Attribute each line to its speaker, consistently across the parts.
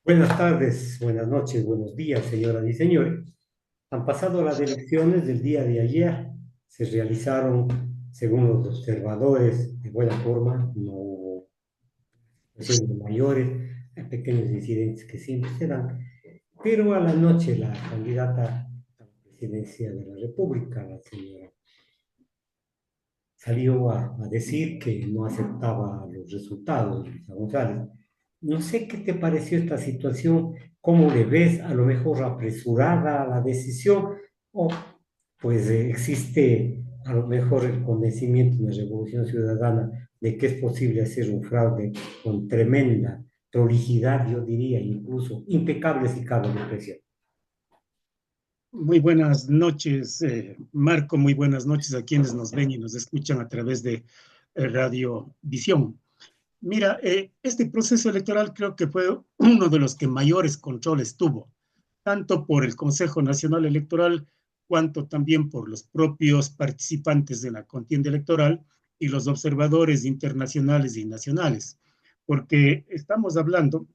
Speaker 1: Buenas tardes, buenas noches, buenos días, señoras y señores. Han pasado las elecciones del día de ayer. Se realizaron, según los observadores, de buena forma. No hubo situaciones mayores, hay pequeños incidentes que siempre se dan. Pero a la noche la candidata a la presidencia de la República, la señora, salió a decir que no aceptaba los resultados, Luisa González. No sé qué te pareció esta situación, cómo le ves, a lo mejor apresurada la decisión, o pues existe a lo mejor el convencimiento de la Revolución Ciudadana de que es posible hacer un fraude con tremenda prolijidad, yo diría, incluso impecable si cabe la expresión.
Speaker 2: Muy buenas noches, Marco. Muy buenas noches a quienes nos ven y nos escuchan a través de Radio Visión. Mira, este proceso electoral creo que fue uno de los que mayores controles tuvo, tanto por el Consejo Nacional Electoral, cuanto también por los propios participantes de la contienda electoral y los observadores internacionales y nacionales, porque estamos hablando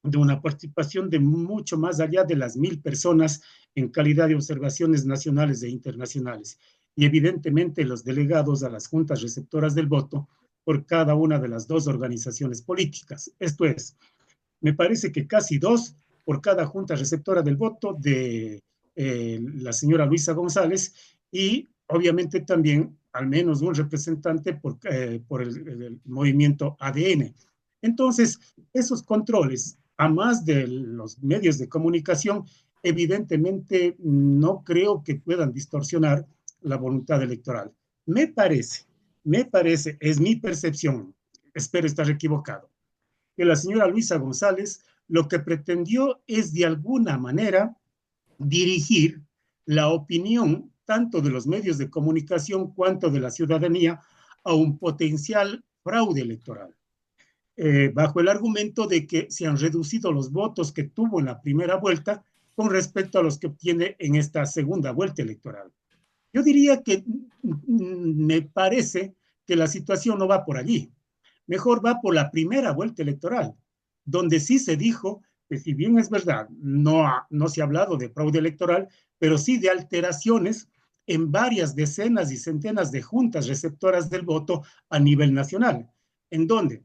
Speaker 2: de una participación de mucho más allá de las 1.000 personas en calidad de observaciones nacionales e internacionales. Y evidentemente los delegados a las juntas receptoras del voto por cada una de las dos organizaciones políticas. Esto es, me parece que casi dos por cada junta receptora del voto de la señora Luisa González y obviamente también al menos un representante por el movimiento ADN. Entonces, esos controles, a más de los medios de comunicación, evidentemente no creo que puedan distorsionar la voluntad electoral. Me parece, es mi percepción, espero estar equivocado, que la señora Luisa González lo que pretendió es de alguna manera dirigir la opinión tanto de los medios de comunicación cuanto de la ciudadanía a un potencial fraude electoral, bajo el argumento de que se han reducido los votos que tuvo en la primera vuelta con respecto a los que obtiene en esta segunda vuelta electoral. Yo diría que me parece que la situación no va por allí. Mejor va por la primera vuelta electoral, donde sí se dijo que si bien es verdad, no se ha hablado de fraude electoral, pero sí de alteraciones en varias decenas y centenas de juntas receptoras del voto a nivel nacional, en donde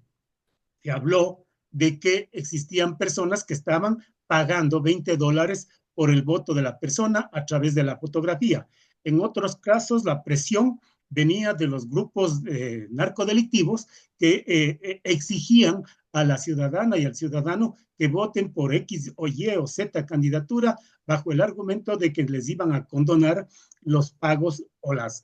Speaker 2: se habló de que existían personas que estaban pagando $20 por el voto de la persona a través de la fotografía. En otros casos, la presión venía de los grupos narcodelictivos que exigían a la ciudadana y al ciudadano que voten por X o Y o Z candidatura bajo el argumento de que les iban a condonar los pagos o las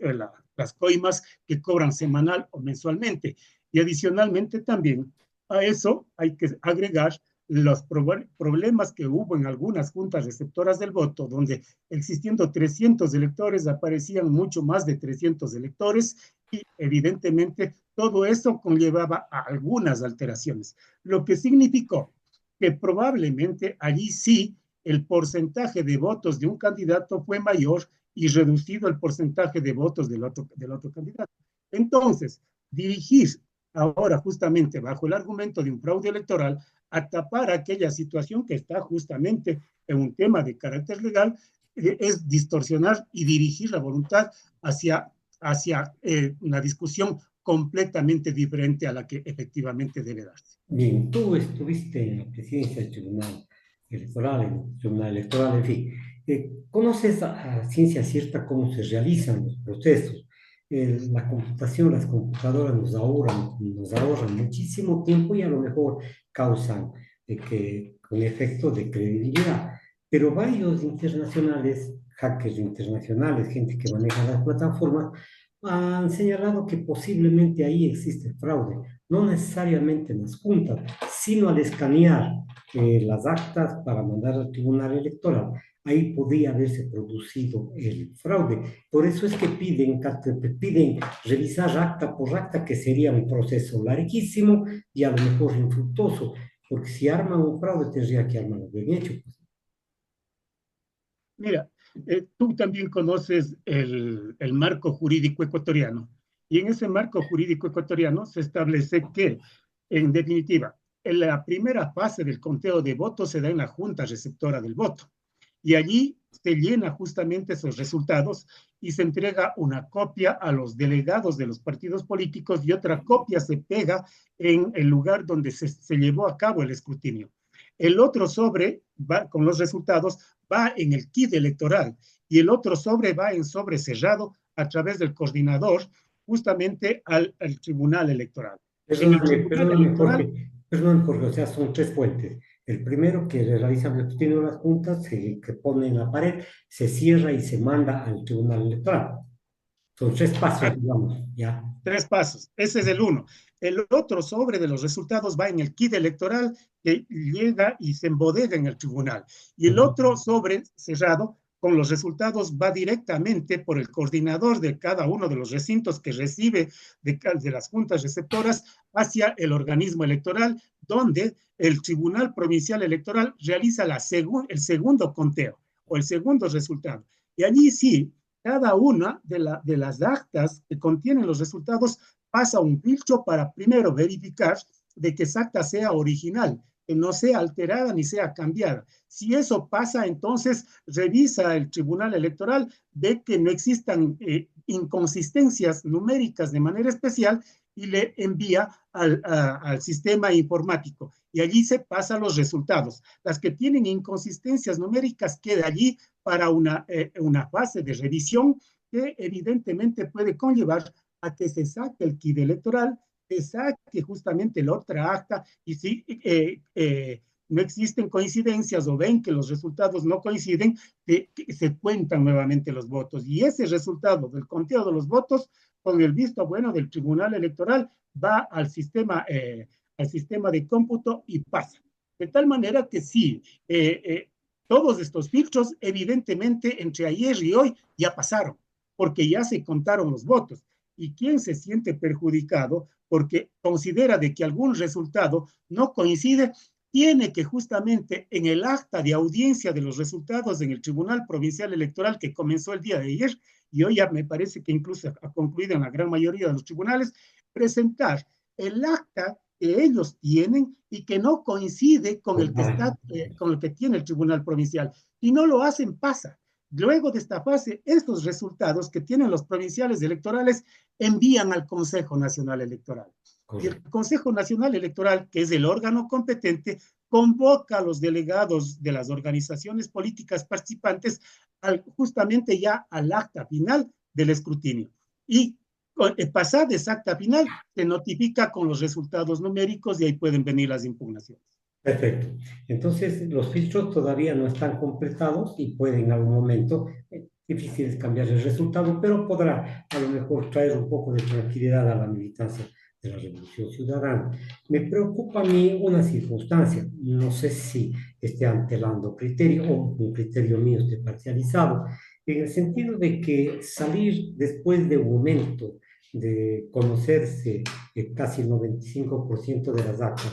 Speaker 2: coimas que cobran semanal o mensualmente. Y adicionalmente también a eso hay que agregar los problemas que hubo en algunas juntas receptoras del voto, donde existiendo 300 electores aparecían mucho más de 300 electores y evidentemente todo eso conllevaba a algunas alteraciones, lo que significó que probablemente allí sí el porcentaje de votos de un candidato fue mayor y reducido el porcentaje de votos del otro candidato. Entonces, dirigir ahora justamente bajo el argumento de un fraude electoral a tapar aquella situación que está justamente en un tema de carácter legal, es distorsionar y dirigir la voluntad hacia una discusión completamente diferente a la que efectivamente debe darse.
Speaker 1: Bien, tú estuviste en la presidencia del Tribunal Electoral, en el Tribunal Electoral, en fin. ¿Conoces a ciencia cierta cómo se realizan los procesos? La computación, las computadoras nos ahorran muchísimo tiempo y a lo mejor causan un efecto de credibilidad. Pero varios internacionales, hackers internacionales, gente que maneja las plataformas, han señalado que posiblemente ahí existe fraude, no necesariamente en las juntas, sino al escanear las actas para mandar al tribunal electoral. Ahí podría haberse producido el fraude. Por eso es que piden revisar acta por acta, que sería un proceso larguísimo y a lo mejor infructuoso, porque si arman un fraude tendría que armarlo bien hecho. Pues.
Speaker 2: Mira, tú también conoces el marco jurídico ecuatoriano y en ese marco jurídico ecuatoriano se establece que, en definitiva, en la primera fase del conteo de votos se da en la junta receptora del voto. Y allí se llena justamente esos resultados y se entrega una copia a los delegados de los partidos políticos y otra copia se pega en el lugar donde se llevó a cabo el escrutinio. El otro sobre va, con los resultados va en el kit electoral y el otro sobre va en sobre cerrado a través del coordinador justamente al Tribunal Electoral. En el Tribunal Electoral,
Speaker 1: Perdóname, Jorge, o sea, son tres fuentes. El primero que realizan el escrutinio de las juntas, que pone en la pared, se cierra y se manda al Tribunal Electoral. Son tres pasos, digamos, ¿ya?
Speaker 2: tres pasos. Ese es el uno. El otro sobre de los resultados va en el kit electoral que llega y se embodega en el tribunal. Y el otro sobre cerrado con los resultados va directamente por el coordinador de cada uno de los recintos que recibe de las juntas receptoras hacia el organismo electoral, donde el Tribunal Provincial Electoral realiza el segundo conteo o el segundo resultado. Y allí sí, cada una de las actas que contienen los resultados pasa un filtro para primero verificar de que esa acta sea original, que no sea alterada ni sea cambiada. Si eso pasa, entonces revisa el Tribunal Electoral, ve que no existan inconsistencias numéricas de manera especial y le envía al sistema informático. Y allí se pasan los resultados. Las que tienen inconsistencias numéricas queda allí para una fase de revisión que evidentemente puede conllevar a que se saque el kit electoral, se saque justamente la otra acta y si no existen coincidencias o ven que los resultados no coinciden, se cuentan nuevamente los votos. Y ese resultado del conteo de los votos, con el visto bueno del Tribunal Electoral, va al sistema de cómputo y pasa. De tal manera que sí, todos estos filtros, evidentemente, entre ayer y hoy ya pasaron, porque ya se contaron los votos. ¿Y quién se siente perjudicado porque considera de que algún resultado no coincide? Tiene que justamente en el acta de audiencia de los resultados en el Tribunal Provincial Electoral que comenzó el día de ayer, y hoy ya me parece que incluso ha concluido en la gran mayoría de los tribunales, presentar el acta que ellos tienen y que no coincide con el que está, con el que tiene el Tribunal Provincial. Si no lo hacen, pasa. Luego de esta fase, estos resultados que tienen los provinciales electorales envían al Consejo Nacional Electoral. Y el Consejo Nacional Electoral, que es el órgano competente, convoca a los delegados de las organizaciones políticas participantes justamente ya al acta final del escrutinio. Y pasada esa acta final, se notifica con los resultados numéricos y ahí pueden venir las impugnaciones.
Speaker 1: Perfecto. Entonces, los filtros todavía no están completados y pueden en algún momento, difícil es cambiar el resultado, pero podrá a lo mejor traer un poco de tranquilidad a la militancia de la Revolución Ciudadana. Me preocupa a mí una circunstancia, no sé si esté antelando criterio o un criterio mío esté parcializado, en el sentido de que salir después de un momento de conocerse casi el 95% de las actas,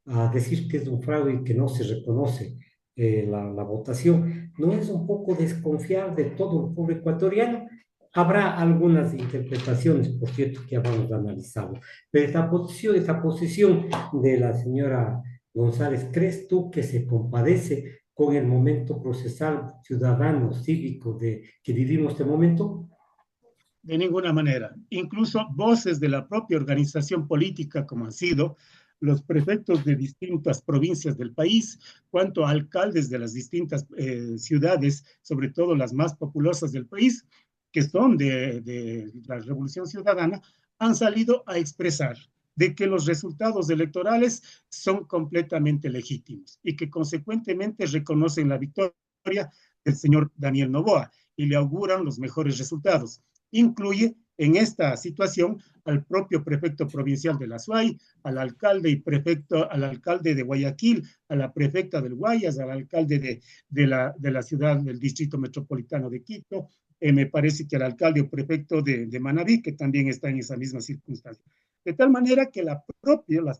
Speaker 1: a decir que es un fraude y que no se reconoce la votación, ¿no es un poco desconfiar de todo el pueblo ecuatoriano? Habrá algunas interpretaciones, por cierto, que ya vamos analizando, pero esta posición de la señora González, ¿crees tú que se compadece con el momento procesal ciudadano, cívico que vivimos este momento?
Speaker 2: De ninguna manera. Incluso voces de la propia organización política, como han sido los prefectos de distintas provincias del país, cuanto a alcaldes de las distintas ciudades, sobre todo las más populosas del país, que son de la Revolución Ciudadana, han salido a expresar de que los resultados electorales son completamente legítimos y que consecuentemente reconocen la victoria del señor Daniel Noboa y le auguran los mejores resultados. Incluye en esta situación al propio prefecto provincial de la SUAY, al alcalde y prefecto, al alcalde de Guayaquil, a la prefecta del Guayas, al alcalde de la ciudad del distrito metropolitano de Quito, me parece que al alcalde o prefecto de Manabí, que también está en esa misma circunstancia. De tal manera que las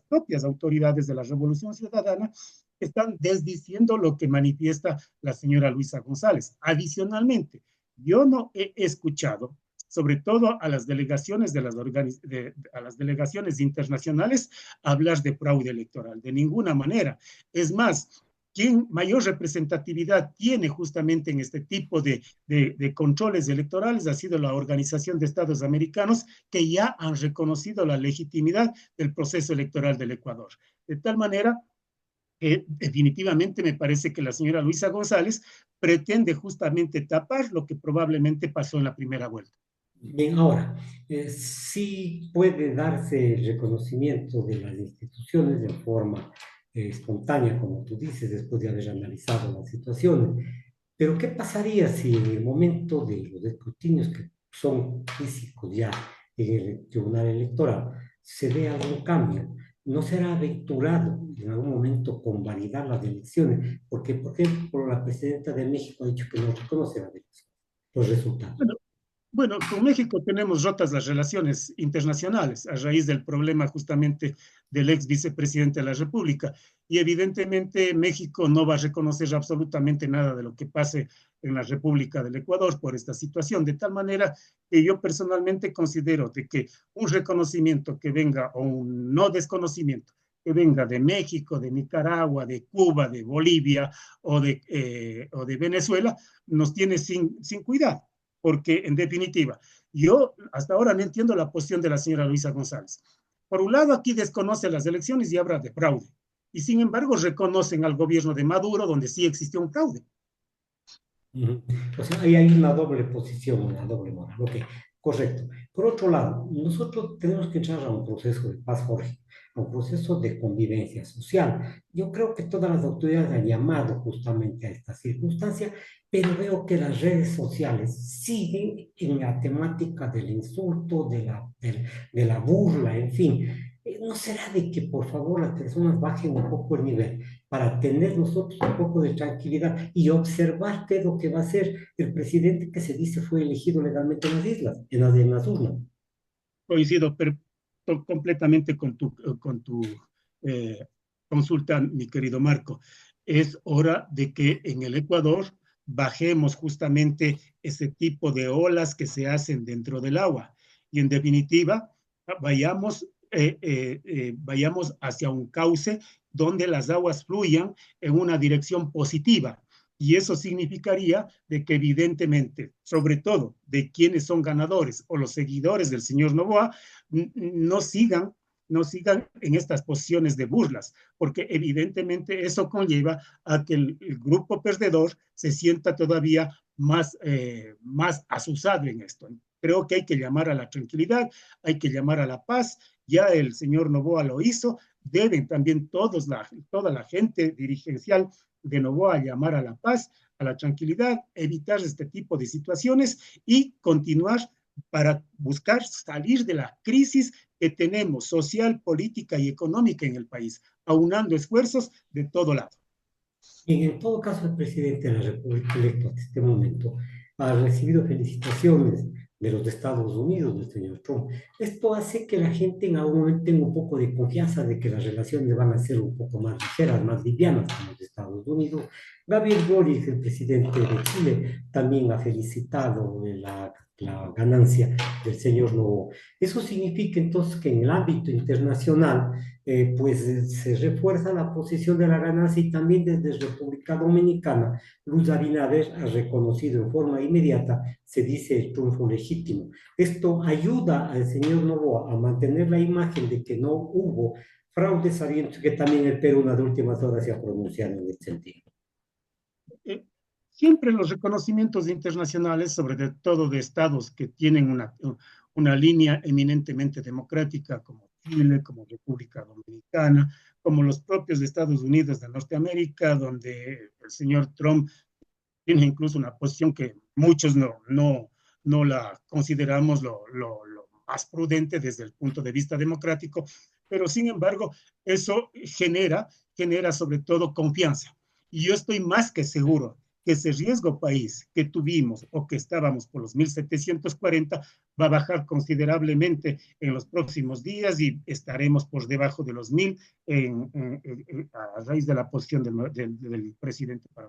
Speaker 2: propias autoridades de la Revolución Ciudadana están desdiciendo lo que manifiesta la señora Luisa González. Adicionalmente, yo no he escuchado sobre todo a las delegaciones a las delegaciones internacionales, hablar de fraude electoral. De ninguna manera. Es más, quien mayor representatividad tiene justamente en este tipo de controles electorales ha sido la Organización de Estados Americanos, que ya han reconocido la legitimidad del proceso electoral del Ecuador. De tal manera que definitivamente me parece que la señora Luisa González pretende justamente tapar lo que probablemente pasó en la primera vuelta.
Speaker 1: Bien, ahora, sí puede darse el reconocimiento de las instituciones de forma espontánea, como tú dices, después de haber analizado la situación. Pero ¿qué pasaría si en el momento de los escrutinios que son físicos ya en el Tribunal Electoral se ve algún cambio? ¿No será aventurado en algún momento convalidar las elecciones? Porque, por ejemplo, la presidenta de México ha dicho que no reconoce las elecciones, los resultados.
Speaker 2: Bueno, Bueno, con México tenemos rotas las relaciones internacionales a raíz del problema justamente del ex vicepresidente de la República. Y evidentemente México no va a reconocer absolutamente nada de lo que pase en la República del Ecuador por esta situación, de tal manera que yo personalmente considero de que un reconocimiento que venga o un no desconocimiento que venga de México, de Nicaragua, de Cuba, de Bolivia o de Venezuela, nos tiene sin cuidado porque en definitiva, yo hasta ahora no entiendo la posición de la señora Luisa González. Por un lado, aquí desconoce las elecciones y habla de fraude, y sin embargo reconocen al gobierno de Maduro donde sí existió un fraude.
Speaker 1: Ujú. O sea, ahí hay una doble posición, una doble moral. Ok, correcto. Por otro lado, nosotros tenemos que entrar a un proceso de paz, Jorge, a un proceso de convivencia social. Yo creo que todas las autoridades han llamado justamente a esta circunstancia, pero veo que las redes sociales siguen en la temática del insulto, de la burla, en fin. ¿No será de que por favor las personas bajen un poco el nivel para tener nosotros un poco de tranquilidad y observar qué es lo que va a hacer el presidente que se dice fue elegido legalmente en las islas, en las urnas?
Speaker 2: Coincido completamente con tu eh, consulta, mi querido Marco. Es hora de que en el Ecuador bajemos justamente ese tipo de olas que se hacen dentro del agua y en definitiva vayamos hacia un cauce donde las aguas fluyan en una dirección positiva. Y eso significaría de que evidentemente, sobre todo de quienes son ganadores o los seguidores del señor Novoa, no sigan, no sigan en estas posiciones de burlas, porque evidentemente eso conlleva a que el grupo perdedor se sienta todavía más asusado en esto. Creo que hay que llamar a la tranquilidad, hay que llamar a la paz. Ya el señor Novoa lo hizo, deben también toda la gente dirigencial de Novoa llamar a la paz, a la tranquilidad, evitar este tipo de situaciones y continuar para buscar salir de la crisis que tenemos social, política y económica en el país, aunando esfuerzos de todo lado.
Speaker 1: Y en todo caso, el presidente de la República electo hasta este momento ha recibido felicitaciones de los Estados Unidos, del señor Trump. Esto hace que la gente en algún momento tenga un poco de confianza de que las relaciones van a ser un poco más ligeras, más livianas con los Estados Unidos. Gabriel Boric, el presidente de Chile, también ha felicitado la ganancia del señor Novoa. Eso significa entonces que en el ámbito internacional se refuerza la posición de la ganancia y también desde República Dominicana, Luis Abinader ha reconocido en forma inmediata, se dice, el triunfo legítimo. Esto ayuda al señor Novoa a mantener la imagen de que no hubo fraude, sabiendo que también el Perú en las últimas horas se ha pronunciado en este sentido.
Speaker 2: Eh, Siempre los reconocimientos internacionales, sobre todo de estados que tienen una línea eminentemente democrática, como Chile, como República Dominicana, como los propios Estados Unidos de Norteamérica, donde el señor Trump tiene incluso una posición que muchos no la consideramos lo más prudente desde el punto de vista democrático, pero sin embargo eso genera sobre todo confianza. Y yo estoy más que seguro que ese riesgo país que tuvimos o que estábamos por los 1740 va a bajar considerablemente en los próximos días y estaremos por debajo de los 1000 a raíz de la posición del presidente para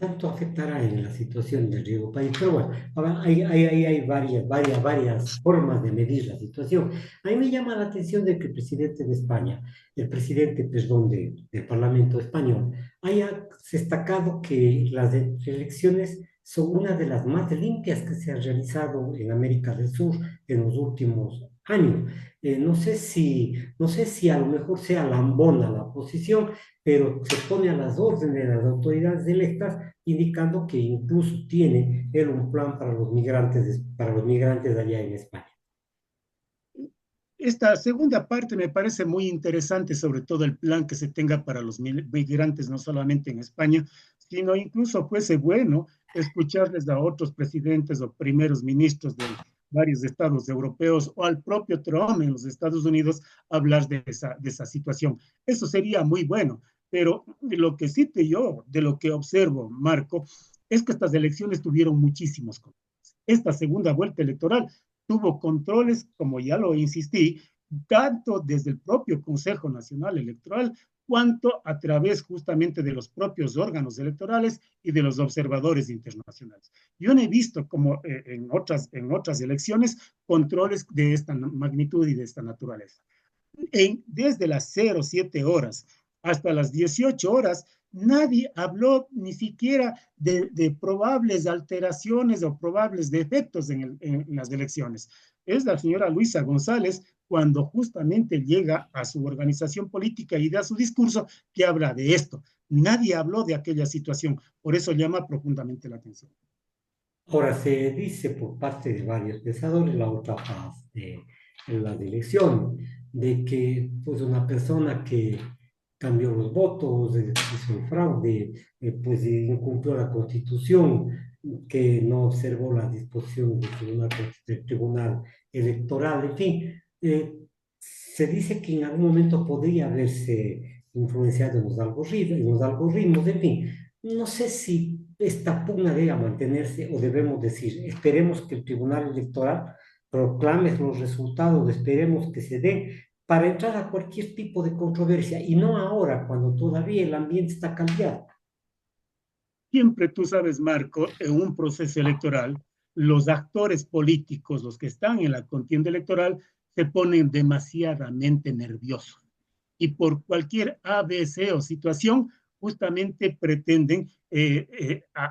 Speaker 1: tanto afectará en la situación del riego país. Pero bueno, ahora hay varias formas de medir la situación. A mí me llama la atención de que el presidente de España, el presidente, perdón, del Parlamento español, haya destacado que las elecciones son una de las más limpias que se han realizado en América del Sur en los últimos años. No sé si a lo mejor sea lambona la posición, pero se pone a las órdenes de las autoridades electas, indicando que incluso tiene él un plan para los migrantes allá en España.
Speaker 2: Esta segunda parte me parece muy interesante, sobre todo el plan que se tenga para los migrantes, no solamente en España, sino incluso fuese bueno escucharles a otros presidentes o primeros ministros de varios estados europeos o al propio Trump en los Estados Unidos hablar de esa situación. Eso sería muy bueno, pero lo que cite yo, de lo que observo, Marco, es que estas elecciones tuvieron muchísimos controles. Esta segunda vuelta electoral tuvo controles, como ya lo insistí, tanto desde el propio Consejo Nacional Electoral, cuanto a través justamente de los propios órganos electorales y de los observadores internacionales. Yo no he visto, como en otras elecciones, controles de esta magnitud y de esta naturaleza. Desde las 07 horas hasta las 18 horas, nadie habló ni siquiera de probables alteraciones o probables defectos en las elecciones. Es la señora Luisa González cuando justamente llega a su organización política y da su discurso que habla de esto. Nadie habló de aquella situación, por eso llama profundamente la atención.
Speaker 1: Ahora se dice por parte de varios pensadores, la otra faz de la elección, de que pues una persona que cambió los votos, hizo el fraude, pues incumplió la Constitución, que no observó las disposiciones del tribunal Electoral, en fin, se dice que en algún momento podría haberse influenciado en los algoritmos, en fin. No sé si esta pugna debe mantenerse o debemos decir, esperemos que el Tribunal Electoral proclame los resultados, esperemos que se den para entrar a cualquier tipo de controversia y no ahora, cuando todavía el ambiente está cambiado.
Speaker 2: Siempre tú sabes, Marco, en un proceso electoral, los actores políticos, los que están en la contienda electoral, se ponen demasiadamente nerviosos. Y por cualquier ABC o situación, justamente pretenden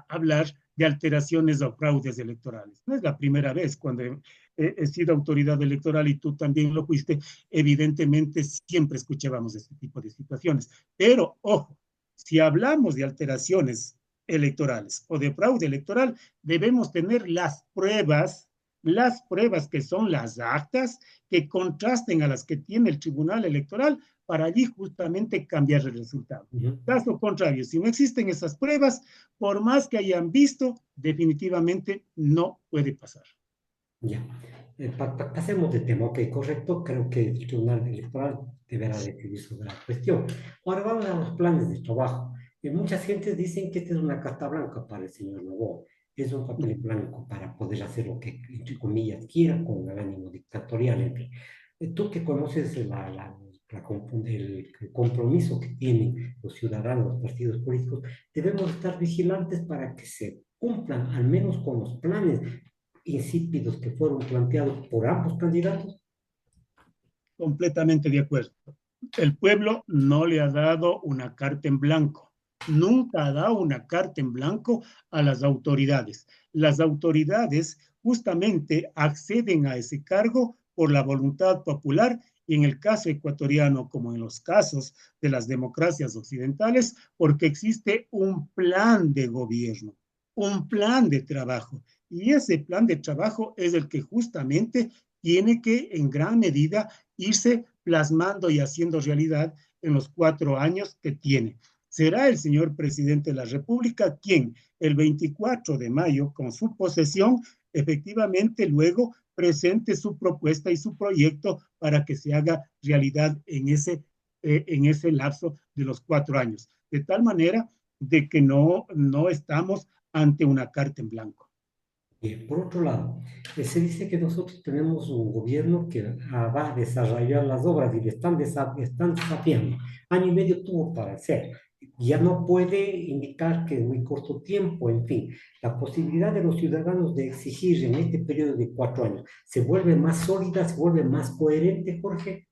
Speaker 2: hablar de alteraciones o fraudes electorales. No es la primera vez cuando he sido autoridad electoral y tú también lo fuiste, evidentemente siempre escuchábamos este tipo de situaciones. Pero, ojo, si hablamos de alteraciones electorales o de fraude electoral, debemos tener las pruebas que son las actas que contrasten a las que tiene el Tribunal Electoral para allí justamente cambiar el resultado.
Speaker 1: Uh -huh.
Speaker 2: Caso contrario, si no existen esas pruebas, por más que hayan visto, definitivamente no puede pasar.
Speaker 1: Ya. Pasemos de tema, ok, correcto. Creo que el Tribunal Electoral deberá decidir sobre la cuestión. Ahora vamos a los planes de trabajo. Muchas gentes dicen que esta es una carta blanca para el señor Novoa. Es un papel blanco para poder hacer lo que, entre comillas, quiera con el ánimo dictatorial. En fin. Tú que conoces el compromiso que tienen los ciudadanos, los partidos políticos, debemos estar vigilantes para que se cumplan al menos con los planes insípidos que fueron planteados por ambos candidatos.
Speaker 2: Completamente de acuerdo. El pueblo no le ha dado una carta en blanco. Nunca ha dado una carta en blanco a las autoridades. Las autoridades justamente acceden a ese cargo por la voluntad popular y en el caso ecuatoriano, como en los casos de las democracias occidentales, porque existe un plan de gobierno, un plan de trabajo. Y ese plan de trabajo es el que justamente tiene que en gran medida irse plasmando y haciendo realidad en los 4 años que tiene. Será el señor presidente de la República quien el 24 de mayo, con su posesión, efectivamente luego presente su propuesta y su proyecto para que se haga realidad en ese lapso de los 4 años. De tal manera de que no estamos ante una carta en blanco.
Speaker 1: Por otro lado, se dice que nosotros tenemos un gobierno que va a desarrollar las obras y le están desafiando. Año y medio tuvo para hacer. ya no puede indicar que en muy corto tiempo, en fin, la posibilidad de los ciudadanos de exigir en este periodo de 4 años se vuelve más sólida, se vuelve más coherente, Jorge.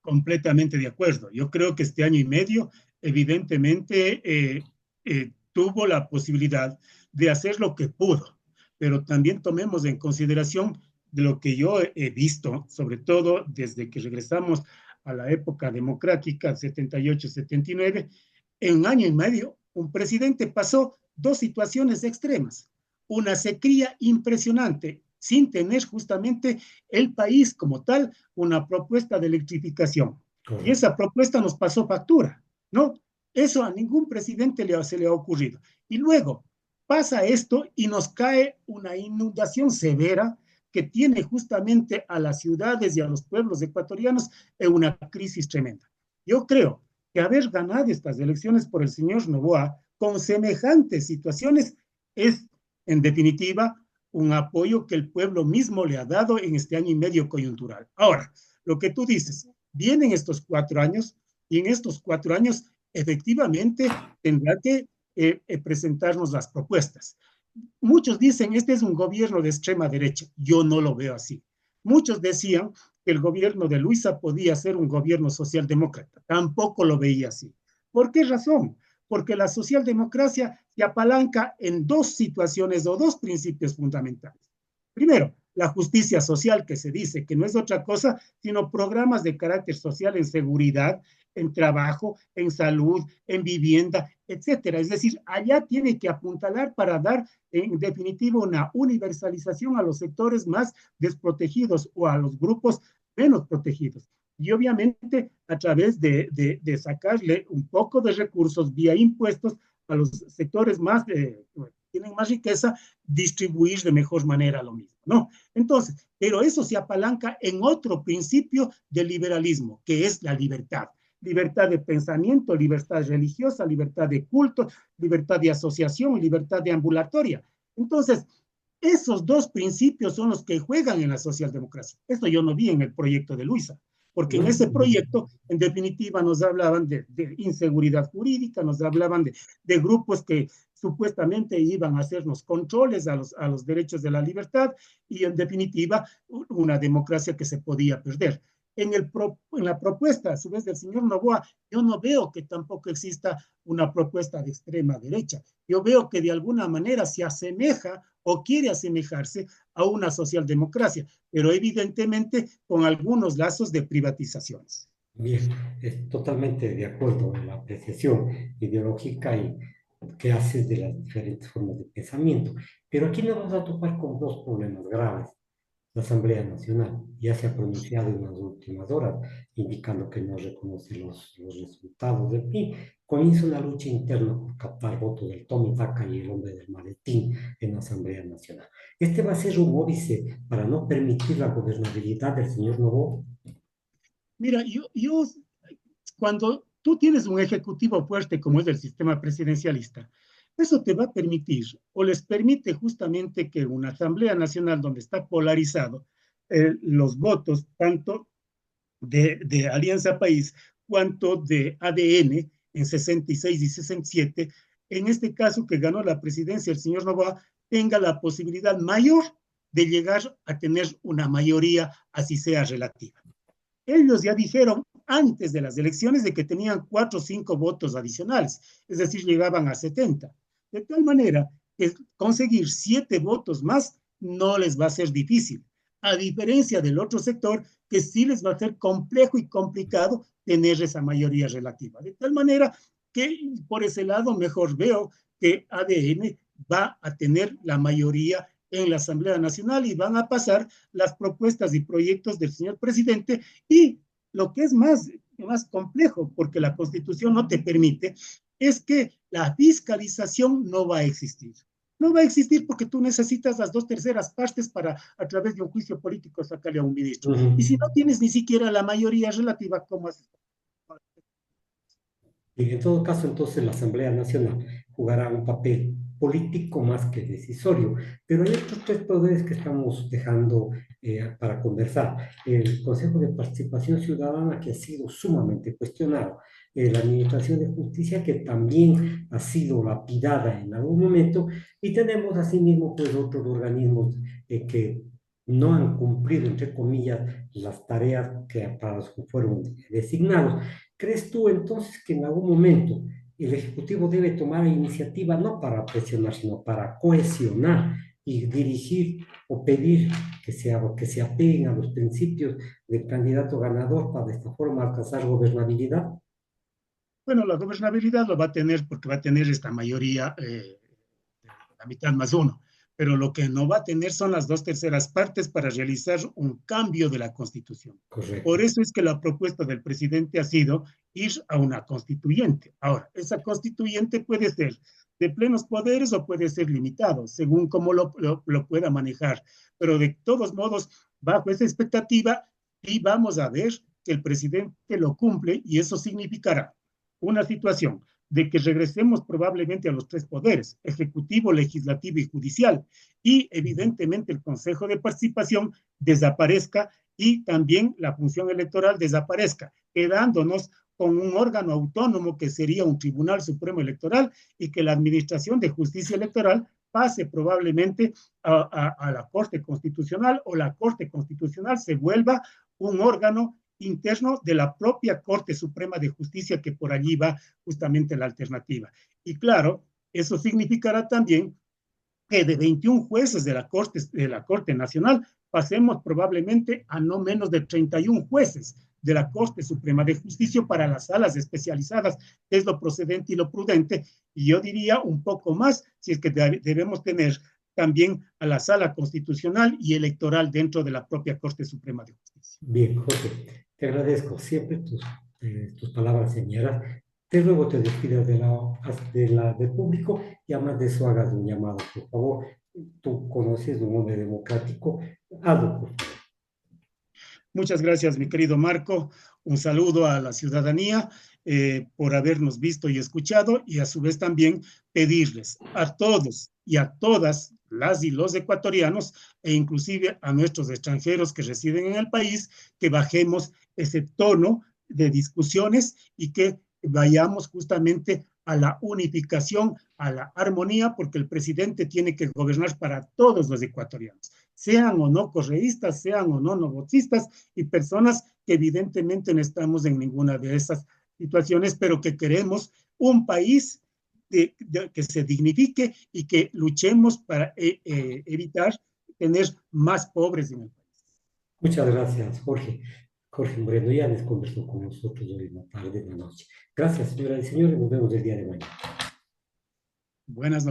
Speaker 2: Completamente de acuerdo. Yo creo que este año y medio, evidentemente, tuvo la posibilidad de hacer lo que pudo, pero también tomemos en consideración de lo que yo he visto, sobre todo desde que regresamos a la época democrática, 78, 79, en un año y medio, un presidente pasó dos situaciones extremas. Una sequía impresionante, sin tener justamente el país como tal una propuesta de electrificación. Y
Speaker 1: Correcto.
Speaker 2: esa propuesta nos pasó factura, ¿no? Eso a ningún presidente se le ha ocurrido. Y luego pasa esto y nos cae una inundación severa que tiene justamente a las ciudades y a los pueblos ecuatorianos en una crisis tremenda. Yo creo que haber ganado estas elecciones por el señor Noboa con semejantes situaciones es, en definitiva, un apoyo que el pueblo mismo le ha dado en este año y medio coyuntural. Ahora, lo que tú dices, vienen estos 4 años y en estos 4 años efectivamente tendrá que presentarnos las propuestas. Muchos dicen, este es un gobierno de extrema derecha. Yo no lo veo así. Muchos decían que el gobierno de Luisa podía ser un gobierno socialdemócrata. Tampoco lo veía así. ¿Por qué razón? Porque la socialdemocracia se apalanca en dos situaciones o dos principios fundamentales. Primero, la justicia social, que se dice que no es otra cosa sino programas de carácter social en seguridad, en trabajo, en salud, en vivienda, etcétera. Es decir, allá tiene que apuntalar para dar en definitiva una universalización a los sectores más desprotegidos o a los grupos menos protegidos. Y obviamente a través de sacarle un poco de recursos vía impuestos a los sectores más tienen más riqueza, distribuir de mejor manera lo mismo, ¿no? Entonces, pero eso se apalanca en otro principio del liberalismo, que es la libertad. Libertad de pensamiento, libertad religiosa, libertad de culto, libertad de asociación, libertad de ambulatoria. Entonces, esos dos principios son los que juegan en la socialdemocracia. Esto yo no vi en el proyecto de Luisa, porque en ese proyecto, en definitiva, nos hablaban de inseguridad jurídica, nos hablaban de grupos que supuestamente iban a hacernos controles a los derechos de la libertad y, en definitiva, una democracia que se podía perder. En la propuesta, a su vez, del señor Noboa, yo no veo que tampoco exista una propuesta de extrema derecha. Yo veo que de alguna manera se asemeja o quiere asemejarse a una socialdemocracia, pero evidentemente con algunos lazos de privatizaciones.
Speaker 1: Bien, es totalmente de acuerdo en la apreciación ideológica y que haces de las diferentes formas de pensamiento. Pero aquí nos vamos a topar con dos problemas graves. La Asamblea Nacional ya se ha pronunciado en las últimas horas, indicando que no reconoce los resultados del PIB. Comienza una lucha interna por captar votos del Tommy Vaca y el hombre del maletín en la Asamblea Nacional. Este va a ser un óbice para no permitir la gobernabilidad del señor Novoa.
Speaker 2: Mira, cuando tú tienes un ejecutivo fuerte como es el sistema presidencialista, eso te va a permitir o les permite justamente que una Asamblea Nacional donde está polarizado los votos tanto de Alianza País cuanto de ADN en 66 y 67, en este caso que ganó la presidencia el señor Novoa, tenga la posibilidad mayor de llegar a tener una mayoría, así sea relativa. Ellos ya dijeron antes de las elecciones de que tenían 4 o 5 votos adicionales, es decir, llegaban a 70. De tal manera que conseguir 7 votos más no les va a ser difícil, a diferencia del otro sector que sí les va a ser complejo y complicado tener esa mayoría relativa. De tal manera que por ese lado mejor veo que ADN va a tener la mayoría en la Asamblea Nacional y van a pasar las propuestas y proyectos del señor presidente y lo que es más complejo, porque la Constitución no te permite, es que la fiscalización no va a existir. No va a existir porque tú necesitas las 2/3 partes para, a través de un juicio político, sacarle a un ministro.
Speaker 1: Uh -huh.
Speaker 2: Y si no tienes ni siquiera la mayoría relativa, ¿cómo haces?
Speaker 1: Y en todo caso, entonces la Asamblea Nacional jugará un papel político más que decisorio, pero hay otros tres poderes que estamos dejando para conversar. El Consejo de Participación Ciudadana, que ha sido sumamente cuestionado, la Administración de Justicia, que también ha sido lapidada en algún momento, y tenemos asimismo pues otros organismos que no han cumplido, entre comillas, las tareas que para las que fueron designados. ¿Crees tú entonces que en algún momento el Ejecutivo debe tomar iniciativa no para presionar, sino para cohesionar y dirigir o pedir que se apeguen a los principios del candidato ganador para de esta forma alcanzar gobernabilidad?
Speaker 2: Bueno, la gobernabilidad lo va a tener porque va a tener esta mayoría, la mitad más uno, pero lo que no va a tener son las dos terceras partes para realizar un cambio de la Constitución.
Speaker 1: Correcto.
Speaker 2: Por eso es que la propuesta del presidente ha sido ir a una constituyente. Ahora, esa constituyente puede ser de plenos poderes o puede ser limitado, según cómo lo pueda manejar. Pero de todos modos, bajo esa expectativa, sí vamos a ver que el presidente lo cumple y eso significará una situación de que regresemos probablemente a los tres poderes, ejecutivo, legislativo y judicial, y evidentemente el Consejo de Participación desaparezca y también la función electoral desaparezca, quedándonos con un órgano autónomo que sería un Tribunal Supremo Electoral y que la Administración de Justicia Electoral pase probablemente a la Corte Constitucional o la Corte Constitucional se vuelva un órgano interno de la propia Corte Suprema de Justicia, que por allí va justamente la alternativa. Y claro, eso significará también que de 21 jueces de la Corte Nacional pasemos probablemente a no menos de 31 jueces de la Corte Suprema de Justicia para las salas especializadas, que es lo procedente y lo prudente, y yo diría un poco más, si es que debemos tener también a la sala constitucional y electoral dentro de la propia Corte Suprema de Justicia.
Speaker 1: Bien, Jorge, te agradezco siempre tus palabras señoras. Te ruego te despidas del público y además de eso hagas un llamado, por favor. Tú conoces un hombre democrático, hazlo, por favor.
Speaker 2: Muchas gracias, mi querido Marco. Un saludo a la ciudadanía por habernos visto y escuchado y a su vez también pedirles a todos y a todas las y los ecuatorianos e inclusive a nuestros extranjeros que residen en el país que bajemos ese tono de discusiones y que vayamos justamente a la unificación, a la armonía, porque el presidente tiene que gobernar para todos los ecuatorianos, sean o no correístas, sean o no novocistas y personas que evidentemente no estamos en ninguna de esas situaciones, pero que queremos un país que se dignifique y que luchemos para evitar tener más pobres en el país.
Speaker 1: Muchas gracias, Jorge. Jorge Moreno ya les conversó con nosotros hoy en la tarde, en la noche. Gracias, señoras y señores. Nos vemos el día de mañana.
Speaker 2: Buenas noches.